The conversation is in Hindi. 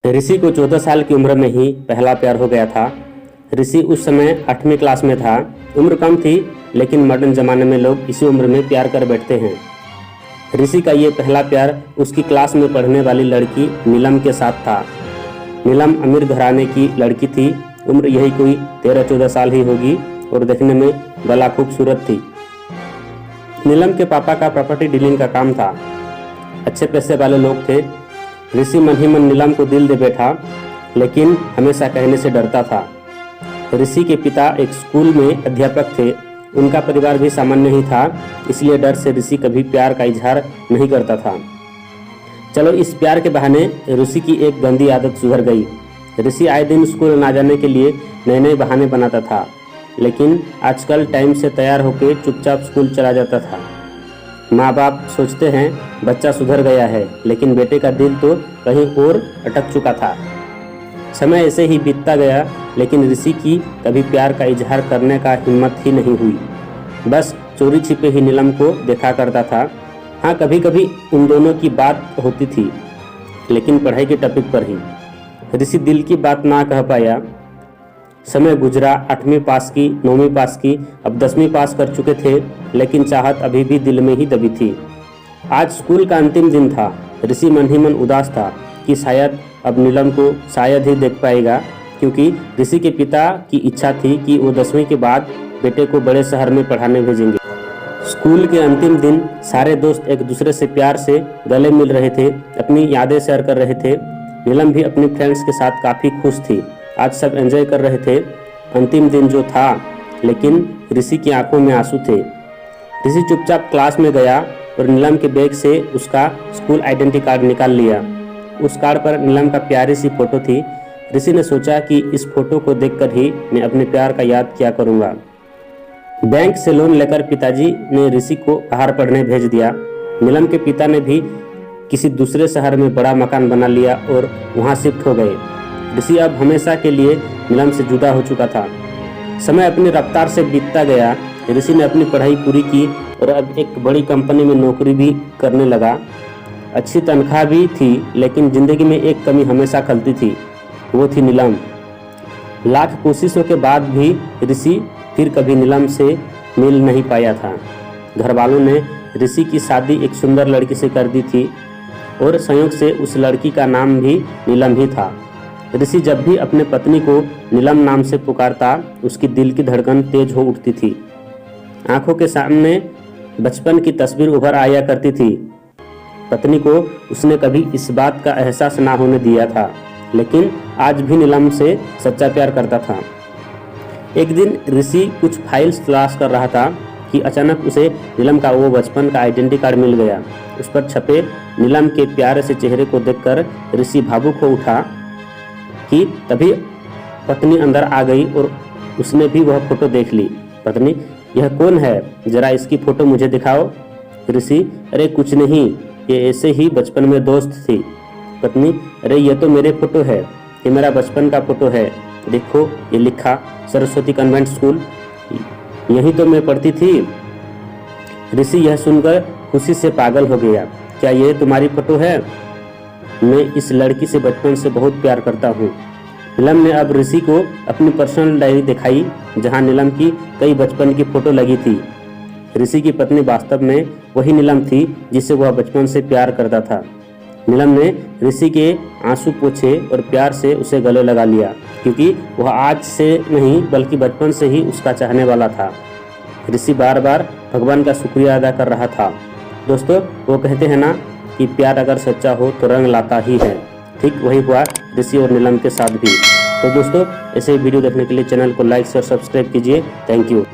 ऋषि को 14 साल की उम्र में ही पहला प्यार हो गया था। ऋषि उस समय 8वीं क्लास में था। उम्र कम थी, लेकिन मॉडर्न ज़माने में लोग इसी उम्र में प्यार कर बैठते हैं। ऋषि का ये पहला प्यार उसकी क्लास में पढ़ने वाली लड़की नीलम के साथ था। नीलम अमीर घराने की लड़की थी। उम्र यही कोई 13-14 साल ही होगी और देखने में भला खूबसूरत थी। नीलम के पापा का प्रॉपर्टी डीलिंग का काम था। अच्छे पैसे वाले लोग थे। ऋषि मन ही मन नीलम को दिल दे बैठा, लेकिन हमेशा कहने से डरता था। ऋषि के पिता एक स्कूल में अध्यापक थे। उनका परिवार भी सामान्य ही था, इसलिए डर से ऋषि कभी प्यार का इजहार नहीं करता था। चलो, इस प्यार के बहाने ऋषि की एक गंदी आदत सुधर गई। ऋषि आए दिन स्कूल ना जाने के लिए नए नए बहाने बनाता था, लेकिन आजकल टाइम से तैयार होकर चुपचाप स्कूल चला जाता था। माँ बाप सोचते हैं बच्चा सुधर गया है, लेकिन बेटे का दिल तो कहीं और अटक चुका था। समय ऐसे ही बीतता गया, लेकिन ऋषि की कभी प्यार का इजहार करने का हिम्मत ही नहीं हुई। बस चोरी छिपे ही नीलम को देखा करता था। हाँ, कभी कभी उन दोनों की बात होती थी, लेकिन पढ़ाई के टॉपिक पर ही। ऋषि दिल की बात ना कह पाया। समय गुजरा, 8वीं पास की, 9वीं पास की, अब 10वीं पास कर चुके थे, लेकिन चाहत अभी भी दिल में ही दबी थी। आज स्कूल का अंतिम दिन था। ऋषि मन ही मन उदास था कि शायद अब नीलम को शायद ही देख पाएगा, क्योंकि ऋषि के पिता की इच्छा थी कि वो 10वीं के बाद बेटे को बड़े शहर में पढ़ाने भेजेंगे। स्कूल के अंतिम दिन सारे दोस्त एक दूसरे से प्यार से गले मिल रहे थे, अपनी यादें शेयर कर रहे थे। नीलम भी अपनी फ्रेंड्स के साथ काफ़ी खुश थी। आज सब एंजॉय कर रहे थे। अंतिम दिन जो था, लेकिन ऋषि की आंखों में आंसू थे। ऋषि चुपचाप क्लास में गया और नीलम के बैग से उसका स्कूल आइडेंटिटी कार्ड निकाल लिया। उस कार्ड पर नीलम का प्यारी सी फोटो थी। ऋषि ने सोचा कि इस फोटो को देखकर ही मैं अपने प्यार का याद किया करूँगा। बैंक से लोन लेकर पिताजी ने ऋषि को बाहर पढ़ने भेज दिया। नीलम के पिता ने भी किसी दूसरे शहर में बड़ा मकान बना लिया और वहाँ शिफ्ट हो गए। ऋषि अब हमेशा के लिए नीलम से जुदा हो चुका था। समय अपनी रफ्तार से बीतता गया। ऋषि ने अपनी पढ़ाई पूरी की और अब एक बड़ी कंपनी में नौकरी भी करने लगा। अच्छी तनख्वाह भी थी, लेकिन ज़िंदगी में एक कमी हमेशा खलती थी, वो थी नीलम। लाख कोशिशों के बाद भी ऋषि फिर कभी नीलम से मिल नहीं पाया था। घर वालों ने ऋषि की शादी एक सुंदर लड़की से कर दी थी और संयोग से उस लड़की का नाम भी नीलम ही था। ऋषि जब भी अपने पत्नी को नीलम नाम से पुकारता, उसकी दिल की धड़कन तेज हो उठती थी। आंखों के सामने बचपन की तस्वीर उभर आया करती थी। पत्नी को उसने कभी इस बात का एहसास ना होने दिया था, लेकिन आज भी नीलम से सच्चा प्यार करता था। एक दिन ऋषि कुछ फाइल्स तलाश कर रहा था कि अचानक उसे नीलम का वो बचपन का आइडेंटिटी कार्ड मिल गया। उस पर छपे नीलम के प्यारे से चेहरे को देखकर ऋषि भावुक हो उठा कि तभी पत्नी अंदर आ गई और उसने भी वह फोटो देख ली। पत्नी, यह कौन है? जरा इसकी फोटो मुझे दिखाओ। ऋषि, अरे कुछ नहीं, ये ऐसे ही बचपन में दोस्त थी। पत्नी, अरे ये तो मेरे फोटो है, ये मेरा बचपन का फोटो है। देखो, ये लिखा सरस्वती कन्वेंट स्कूल, यही तो मैं पढ़ती थी। ऋषि यह सुनकर खुशी से पागल हो गया। क्या ये तुम्हारी फोटो है? मैं इस लड़की से बचपन से बहुत प्यार करता हूँ। नीलम ने अब ऋषि को अपनी पर्सनल डायरी दिखाई, जहाँ नीलम की कई बचपन की फोटो लगी थी। ऋषि की पत्नी वास्तव में वही नीलम थी जिससे वह बचपन से प्यार करता था। नीलम ने ऋषि के आंसू पोंछे और प्यार से उसे गले लगा लिया, क्योंकि वह आज से नहीं बल्कि बचपन से ही उसका चाहने वाला था। ऋषि बार बार भगवान का शुक्रिया अदा कर रहा था। दोस्तों, वो कहते हैं ना कि प्यार अगर सच्चा हो तो रंग लाता ही है। ठीक वही हुआ ऋषि और नीलम के साथ भी। तो दोस्तों, ऐसे वीडियो देखने के लिए चैनल को लाइक और सब्सक्राइब कीजिए। Thank you.